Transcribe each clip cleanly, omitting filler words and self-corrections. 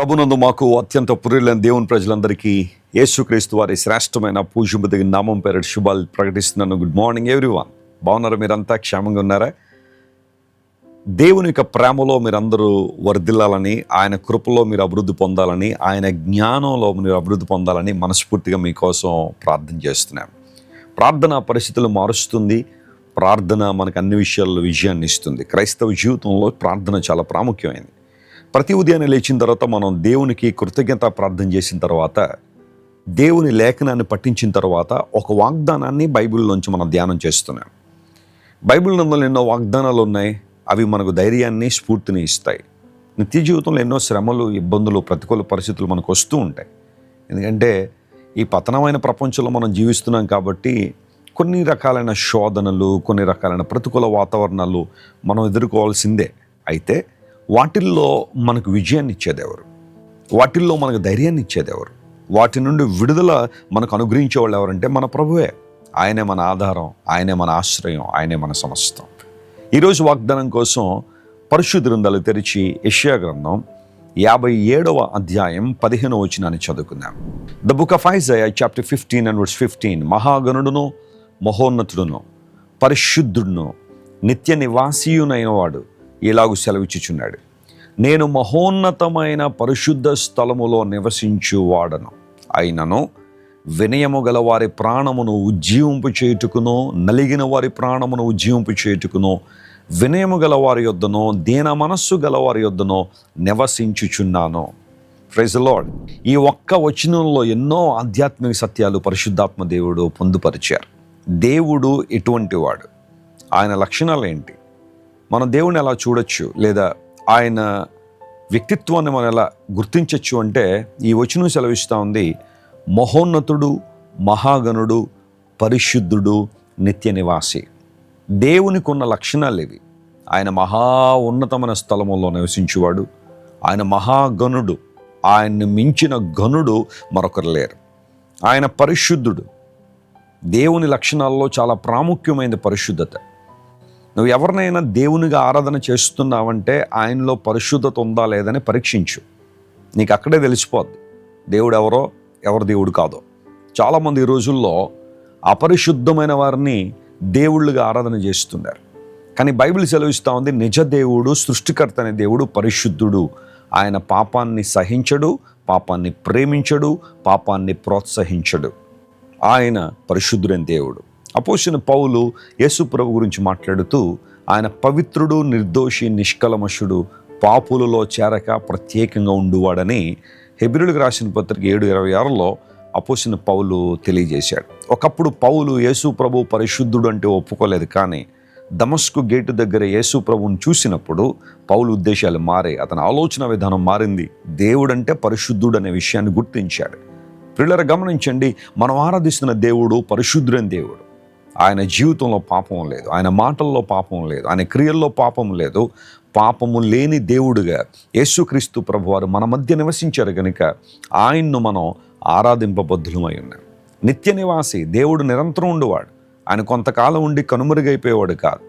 ప్రభునందు మాకు అత్యంత ప్రియులైన దేవుని ప్రజలందరికీ యేసుక్రీస్తు వారి శ్రేష్టమైన పూజింపదగిన నామం పేరిట శుభాలు ప్రకటిస్తున్నాను. Good morning everyone. బాగున్నారా? మీరంతా క్షేమంగా ఉన్నారా? దేవుని యొక్క ప్రేమలో మీరందరూ వర్ధిల్లాలని, ఆయన కృపలో మీరు అభివృద్ధి పొందాలని, ఆయన జ్ఞానంలో మీరు అభివృద్ధి పొందాలని మనస్ఫూర్తిగా మీకోసం ప్రార్థన చేస్తున్నాం. ప్రార్థన పరిస్థితులు మారుస్తుంది. ప్రార్థన మనకు అన్ని విషయాల్లో విజయాన్ని ఇస్తుంది. క్రైస్తవ జీవితంలో ప్రార్థన చాలా ప్రాముఖ్యమైనది. ప్రతి ఉదయాన్నే లేచిన తర్వాత మనం దేవునికి కృతజ్ఞత ప్రార్థన చేసిన తర్వాత, దేవుని లేఖనాన్ని పఠించిన తర్వాత ఒక వాగ్దానాన్ని బైబిల్లోంచి మనం ధ్యానం చేస్తున్నాం. బైబిల్ నందులో ఎన్నో వాగ్దానాలు ఉన్నాయి. అవి మనకు ధైర్యాన్ని, స్ఫూర్తిని ఇస్తాయి. నిత్య జీవితంలో ఎన్నో శ్రమలు, ఇబ్బందులు, ప్రతికూల పరిస్థితులు మనకు వస్తూ ఉంటాయి. ఎందుకంటే ఈ పతనమైన ప్రపంచంలో మనం జీవిస్తున్నాం కాబట్టి కొన్ని రకాలైన శోధనలు, కొన్ని రకాలైన ప్రతికూల వాతావరణాలు మనం ఎదుర్కోవాల్సిందే. అయితే వాటిల్లో మనకు విజయాన్ని ఇచ్చేదెవరు? వాటిల్లో మనకు ధైర్యాన్ని ఇచ్చేదెవరు? వాటి నుండి విడుదల మనకు అనుగ్రహించేవాళ్ళు ఎవరంటే మన ప్రభువే. ఆయనే మన ఆధారం, ఆయనే మన ఆశ్రయం, ఆయనే మన సమస్తం. ఈరోజు వాగ్దానం కోసం పరిశుద్ధ గ్రంథాలు తెరిచి యెషయా గ్రంథం 57వ అధ్యాయం 15వ వచనాన్ని చదువుకుందాం. The book of Isaiah chapter 15 and verse 15. మహాగణుడును, మహోన్నతుడును, పరిశుద్ధుడును, నిత్య నివాసియునైన వాడు ఇలాగు సెలవిచ్చుచున్నాడు. నేను మహోన్నతమైన పరిశుద్ధ స్థలములో నివసించువాడను అయినను వినయము గల వారి ప్రాణమును ఉజ్జీవింపు చేయుటకును, నలిగిన వారి ప్రాణమును ఉజ్జీవింపు చేయుటకును, వినయము గల వారి యొద్దనో, దీన మనస్సు గల వారి యొద్దనో నివసించుచున్నాను. Praise the lord. ఈ ఒక్క వచనంలో ఎన్నో ఆధ్యాత్మిక సత్యాలు పరిశుద్ధాత్మ దేవుడు పొందుపరిచారు. దేవుడు ఎటువంటి వాడు? ఆయన లక్షణాలు ఏంటి? మనం దేవుని ఎలా చూడొచ్చు, లేదా ఆయన వ్యక్తిత్వాన్ని మనం ఎలా గుర్తించవచ్చు అంటే ఈ వచనం సెలవిస్తూ ఉంది, మహోన్నతుడు, మహాగణుడు, పరిశుద్ధుడు, నిత్య నివాసి. దేవునికి ఉన్న లక్షణాలు ఇవి. ఆయన మహా ఉన్నతమైన స్థలములో నివసించేవాడు. ఆయన మహాగణుడు. ఆయన్ని మించిన గణుడు మరొకరు లేరు. ఆయన పరిశుద్ధుడు. దేవుని లక్షణాల్లో చాలా ప్రాముఖ్యమైనది పరిశుద్ధత. నువ్వు ఎవరినైనా దేవునిగా ఆరాధన చేస్తున్నావంటే ఆయనలో పరిశుద్ధత ఉందా లేదని పరీక్షించు. నీకు అక్కడే తెలిసిపోద్ది దేవుడు ఎవరో, ఎవరు దేవుడు కాదో. చాలామంది ఈ రోజుల్లో అపరిశుద్ధమైన వారిని దేవుళ్ళుగా ఆరాధన చేస్తున్నారు. కానీ బైబిల్ సెలవిస్తూ ఉంది, నిజ దేవుడు, సృష్టికర్త అనే దేవుడు పరిశుద్ధుడు. ఆయన పాపాన్ని సహించడు, పాపాన్ని ప్రేమించడు, పాపాన్ని ప్రోత్సహించడు. ఆయన పరిశుద్ధుడైన దేవుడు. అపోస్తలుడైన పౌలు యేసు ప్రభు గురించి మాట్లాడుతూ, ఆయన పవిత్రుడు, నిర్దోషి, నిష్కల్మషుడు, పాపులలో చేరక ప్రత్యేకంగా ఉండువాడని హెబ్రీయులకు రాసిన పత్రిక 7:26లో అపోస్తలుడైన పౌలు తెలియజేశాడు. ఒకప్పుడు పౌలు యేసు ప్రభు పరిశుద్ధుడు అంటే ఒప్పుకోలేదు. కానీ దమస్కు గేటు దగ్గర యేసు ప్రభువుని చూసినప్పుడు పౌలు ఉద్దేశాలు మారాయి. అతని ఆలోచన విధానం మారింది. దేవుడంటే పరిశుద్ధుడు అనే విషయాన్ని గుర్తించాడు. ప్రియులారా, గమనించండి, మనం ఆరాధిస్తున్న దేవుడు పరిశుద్ధుడైన దేవుడు. ఆయన జీవితంలో పాపం లేదు, ఆయన మాటల్లో పాపం లేదు, ఆయన క్రియల్లో పాపం లేదు. పాపము లేని దేవుడుగా యేసుక్రీస్తు ప్రభువారు మన మధ్య నివసించారు కనుక ఆయన్ను మనం ఆరాధింపబద్ధులమై ఉన్నాం. నిత్య నివాసి దేవుడు నిరంతరం ఉండేవాడు. ఆయన కొంతకాలం ఉండి కనుమరుగైపోయేవాడు కాదు,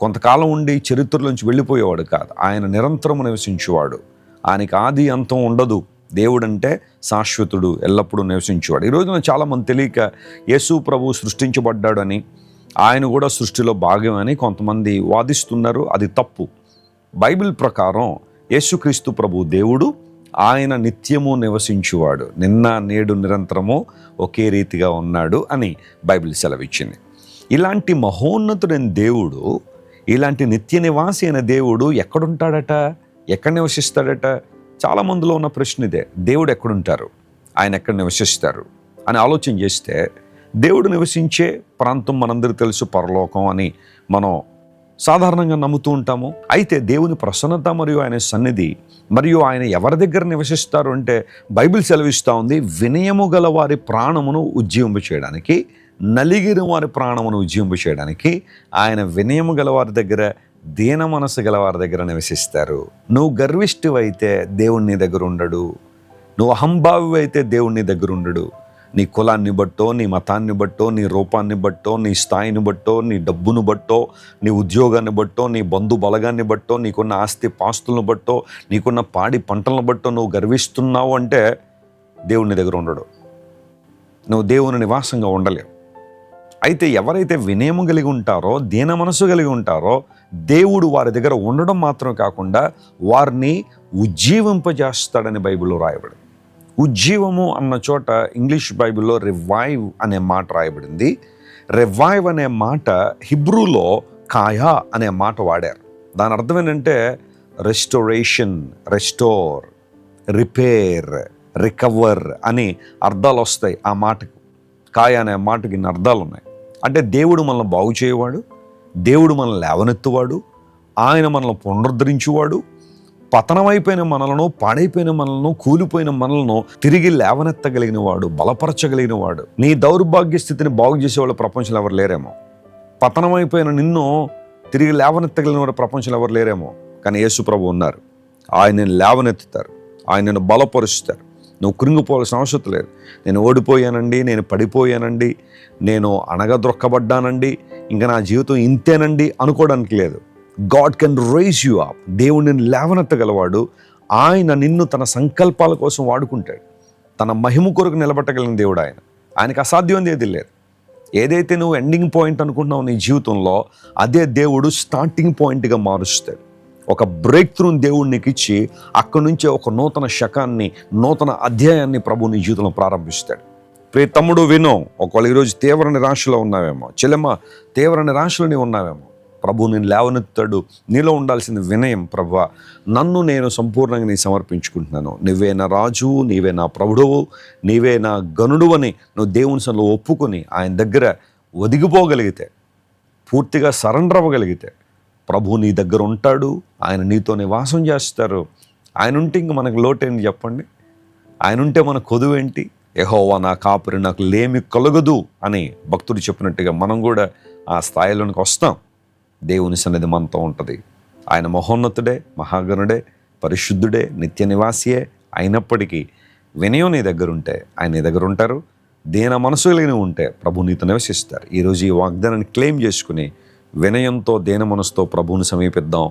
కొంతకాలం ఉండి చరిత్రలోంచి వెళ్ళిపోయేవాడు కాదు. ఆయన నిరంతరం నివసించేవాడు. ఆయనకి ఆది అంతం ఉండదు. దేవుడంటే శాశ్వతుడు, ఎల్లప్పుడూ నివసించేవాడు. ఈ రోజున చాలామంది తెలియక యేసు ప్రభు సృష్టించబడ్డాడు అని, ఆయన కూడా సృష్టిలో భాగమని కొంతమంది వాదిస్తున్నారు. అది తప్పు. బైబిల్ ప్రకారం యేసుక్రీస్తు ప్రభు దేవుడు, ఆయన నిత్యము నివసించువాడు, నిన్న నేడు నిరంతరము ఒకే రీతిగా ఉన్నాడు అని బైబిల్ సెలవిచ్చింది. ఇలాంటి మహోన్నతుడైన దేవుడు, ఇలాంటి నిత్య నివాసి అయిన దేవుడు ఎక్కడుంటాడట? ఎక్కడ నివసిస్తాడట? చాలామందిలో ఉన్న ప్రశ్న ఇదే. దేవుడు ఎక్కడుంటారు, ఆయన ఎక్కడ నివసిస్తారు అని ఆలోచన చేస్తే, దేవుడు నివసించే ప్రాంతం మనందరికీ తెలుసు, పరలోకం అని మనం సాధారణంగా నమ్ముతూ ఉంటాము. అయితే దేవుని ప్రసన్నత మరియు ఆయన సన్నిధి మరియు ఆయన ఎవరి దగ్గర నివసిస్తారు అంటే బైబిల్ సెలవిస్తూ ఉంది, వినయము గల వారి ప్రాణమును ఉజ్జీవింప చేయడానికి, నలిగిన వారి ప్రాణమును ఉజ్జీవింప చేయడానికి ఆయన వినయము గల వారి దగ్గర, దీన మనసు గల వారి దగ్గర నివసిస్తారు. నువ్వు గర్విష్ఠివైతే దేవుడు నీ దగ్గర ఉండడు. నువ్వు అహంభావి అయితే దేవుడు నీ దగ్గర ఉండడు. నీ కులాన్ని బట్టో, నీ మతాన్ని బట్టో, నీ రూపాన్ని బట్టో, నీ స్థాయిని బట్టో, నీ డబ్బును బట్టో, నీ ఉద్యోగాన్ని బట్టో, నీ బంధు బలగాన్ని బట్టో, నీకున్న ఆస్తి పాస్తులను బట్టో, నీకున్న పాడి పంటలను బట్టో నువ్వు గర్విస్తున్నావు అంటే దేవుని దగ్గర ఉండడు. నువ్వు దేవుని నివాసంగా ఉండలేవు. అయితే ఎవరైతే వినయము కలిగి ఉంటారో, దీన మనసు కలిగి ఉంటారో, దేవుడు వారి దగ్గర ఉండడం మాత్రం కాకుండా వారిని ఉజ్జీవింపజేస్తాడని బైబిల్లో రాయబడింది. ఉజ్జీవము అన్న చోట ఇంగ్లీష్ బైబిల్లో రివైవ్ అనే మాట రాయబడింది. రివైవ్ అనే మాట హిబ్రూలో కాయా అనే మాట వాడారు. దాని అర్థం ఏంటంటే రెస్టోరేషన్, రెస్టోర్, రిపేర్, రికవర్ అని అర్థాలు వస్తాయి ఆ మాటకు. కాయ అనే మాటకి ఇన్ని అర్థాలు ఉన్నాయి. అంటే దేవుడు మనల్ని బాగు చేయవాడు, దేవుడు మనల్ని లేవనెత్తువాడు, ఆయన మనల్ని పునరుద్ధరించువాడు, పతనమైపోయిన మనలను, పాడైపోయిన మనలను, కూలిపోయిన మనలను తిరిగి లేవనెత్తగలిగిన వాడు, బలపరచగలిగిన వాడు. నీ దౌర్భాగ్య స్థితిని బాగు చేసేవాళ్ళు ప్రపంచంలో ఎవరు లేరేమో. పతనమైపోయిన నిన్ను తిరిగి లేవనెత్తగలిగిన వాడు ప్రపంచంలో ఎవరు లేరేమో. కానీ యేసు ప్రభు ఉన్నారు. ఆయనను లేవనెత్తుతారు, ఆయనను బలపరుస్తారు. నువ్వు కృంగిపోవాల్సిన అవసరం లేదు. నేను ఓడిపోయానండి, నేను పడిపోయానండి, నేను అణగద్రొక్కబడ్డానండి, ఇంకా నా జీవితం ఇంతేనండి అనుకోవడానికి లేదు. God can raise you up. దేవుడిని లేవనెత్తగలవాడు. ఆయన నిన్ను తన సంకల్పాల కోసం వాడుకుంటాడు. తన మహిమ కొరకు నిలబెట్టగలిగిన దేవుడు ఆయన. ఆయనకు అసాధ్యం ఏది లేదు. ఏదైతే నువ్వు ఎండింగ్ పాయింట్ అనుకుంటున్నావు నీ జీవితంలో, అదే దేవుడు స్టార్టింగ్ పాయింట్గా మారుస్తాడు. ఒక బ్రేక్ త్రూని దేవుడు నీకు ఇచ్చి అక్కడి నుంచే ఒక నూతన శకాన్ని, నూతన అధ్యాయాన్ని ప్రభు నీ జీవితంలో ప్రారంభిస్తాడు. ప్రియ తమ్ముడు విను, ఒకవేళ ఈరోజు తీవ్ర నిరాశలో ఉన్నావేమో, చెల్లెమ్మ తీవ్ర నిరాశలో నీవు ఉన్నావేమో, ప్రభు నేను లేవనెత్తాడు. నీలో ఉండాల్సిన వినయం. ప్రభువా, నన్ను నేను సంపూర్ణంగా నీ సమర్పించుకుంటున్నాను, నువ్వే నా రాజు, నీవే నా ప్రభుడువు, నీవే నా గనుడు అని నువ్వు దేవుని సన్నిధిలో ఒప్పుకొని ఆయన దగ్గర ఒదిగిపోగలిగితే, పూర్తిగా సరెండర్ అవ్వగలిగితే ప్రభు నీ దగ్గర ఉంటాడు. ఆయన నీతో నివాసం చేస్తారు. ఆయన ఉంటే ఇంక మనకు లోటేంటి చెప్పండి? ఆయన ఉంటే మన కొదువేంటి? యెహోవా నా కాపురి, నాకు లేమి కలగదు అని భక్తుడు చెప్పినట్టుగా మనం కూడా ఆ స్థాయిలోనికి వస్తాం. దేవుని సన్నిధి మనతో ఉంటుంది. ఆయన మహోన్నతుడే, మహాగణుడే, పరిశుద్ధుడే, నిత్య నివాసియే అయినప్పటికీ వినయం నీ దగ్గర ఉంటే ఆయన నీ దగ్గర ఉంటారు. దీన మనసు కలిగి ఉంటే ప్రభు నీతో నివసిస్తారు. ఈరోజు ఈ వాగ్దానాన్ని క్లెయిమ్ చేసుకుని వినయంతో, దీన మనసుతో ప్రభువుని సమీపిద్దాం.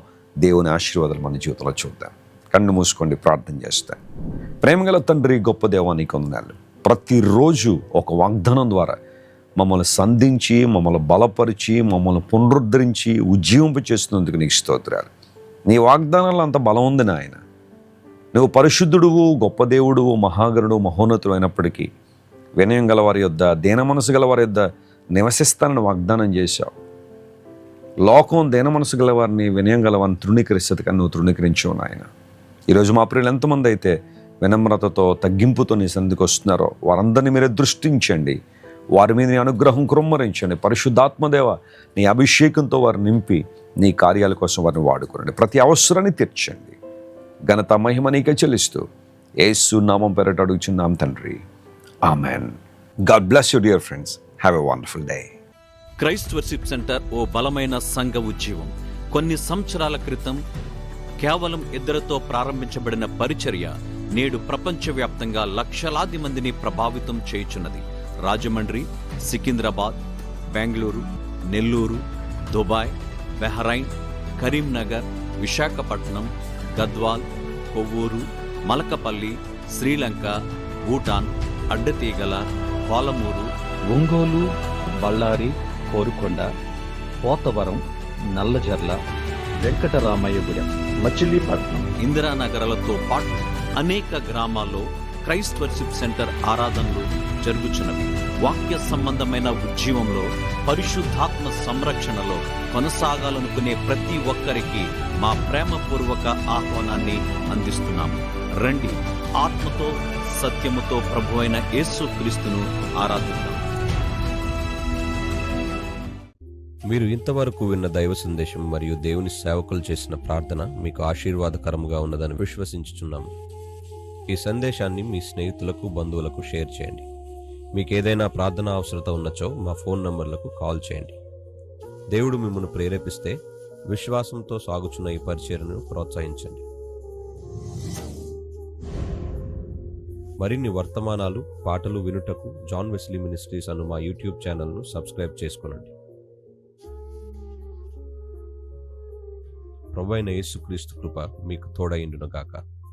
దేవుని ఆశీర్వాదాలు మన జీవితంలో చూద్దాం. కన్ను మూసుకోండి, ప్రార్థన చేస్తాం. ప్రేమగల తండ్రి, గొప్ప దేవా, నీకు వందనాలు. ప్రతిరోజు ఒక వాగ్దానం ద్వారా మమ్మల్ని సంధించి, మమ్మల్ని బలపరిచి, మమ్మల్ని పునరుద్ధరించి, ఉజ్జీవింప చేస్తున్నందుకు నీకు స్తోత్రాలు. నీ వాగ్దానాల్లో అంత బలం ఉంది నాయన. నువ్వు పరిశుద్ధుడువు, గొప్ప దేవుడువు, మహాగణుడు, మహోన్నతుడు అయినప్పటికీ వినయం గలవారి యొద్ద, దీన మనసు గలవారి యొద్ద నివసిస్తానని వాగ్దానం చేశావు. లోకం దీన మనసు గలవారిని, వినయం గలవారిని తృణీకరిస్తుంది, కానీ నువ్వు తృణీకరించావు నాయన. ఈరోజు మా ప్రియులు ఎంతమంది అయితే వినమ్రతతో, తగ్గింపుతో నీ సన్నిధికి వస్తున్నారో వారందరినీ మీరే దృష్టించండి. వారి మీద నీ అనుగ్రహం కృమ్మరించండి. పరిశుద్ధాత్మదేవ, నీ అభిషేకంతో వారు నింపి నీ కార్యాల కోసం వారిని వాడుకోండి. ప్రతి అవసరాన్ని తీర్చండి. ఘనత మహిమ నీకే చెల్లిస్తూ యేసు నామం పేరట అడుగుచున్నాం తండ్రి, amen. God bless you dear friends. Have a wonderful day. Christ worship centre ఓ బలమైన సంఘ ఉద్యమం. కొన్ని సంవత్సరాల క్రితం కేవలం ఇద్దరితో ప్రారంభించబడిన పరిచర్య నేడు ప్రపంచవ్యాప్తంగా లక్షలాది మందిని ప్రభావితం చేయుచున్నది. రాజమండ్రి, సికింద్రాబాద్, బెంగళూరు, నెల్లూరు, దుబాయ్, బెహ్రైన్, కరీంనగర్, విశాఖపట్నం, గద్వాల్, కొవ్వూరు, మలకపల్లి, శ్రీలంక, భూటాన్, అడ్డతీగల, పాలమూరు, ఒంగోలు, బళ్ళారి, కోరుకొండ, పోతవరం, నల్లజర్ల, వెంకటరామయ్యగూడెం, మచిలీపట్నం, ఇందిరానగర్లతో పాటు అనేక గ్రామాల్లో క్రైస్ట్ వర్షిప్ సెంటర్ ఆరాధనలు జరుగుచున్నవి. వాక్య సంబంధమైన ఉద్యమంలో, పరిశుద్ధాత్మ సంరక్షణలో కొనసాగాలనుకునే ప్రతి ఒక్కరికి మా ప్రేమపూర్వక ఆహ్వానాన్ని అందిస్తున్నాము. రండి, ఆత్మతో సత్యముతో ప్రభువైన యేసుక్రీస్తును ఆరాధిద్దాం. మీరు ఇంతవరకు విన్న దైవ సందేశం మరియు దేవుని సేవకులు చేసిన ప్రార్థన మీకు ఆశీర్వాదకరముగా ఉన్నదని విశ్వసించుచున్నాము. ఈ సందేశాన్ని మీ స్నేహితులకు, బంధువులకు షేర్ చేయండి. మీకు ఏదైనా ప్రార్థన అవసరత ఉన్నచో మా ఫోన్ నంబర్లకు కాల్ చేయండి. దేవుడు మిమ్మల్ని ప్రేరేపిస్తే విశ్వాసంతో సాగుచున్న ఈ పరిచర్యను ప్రోత్సహించండి. మరిన్ని వర్తమానాలు పాటలు వినుటకు జాన్ వెస్లీ మినిస్ట్రీస్ అను మా యూట్యూబ్ ఛానల్ను సబ్స్క్రైబ్ చేసుకొనండి. ప్రభువైన యేసుక్రీస్తు కృప మీకు తోడైండును గాక.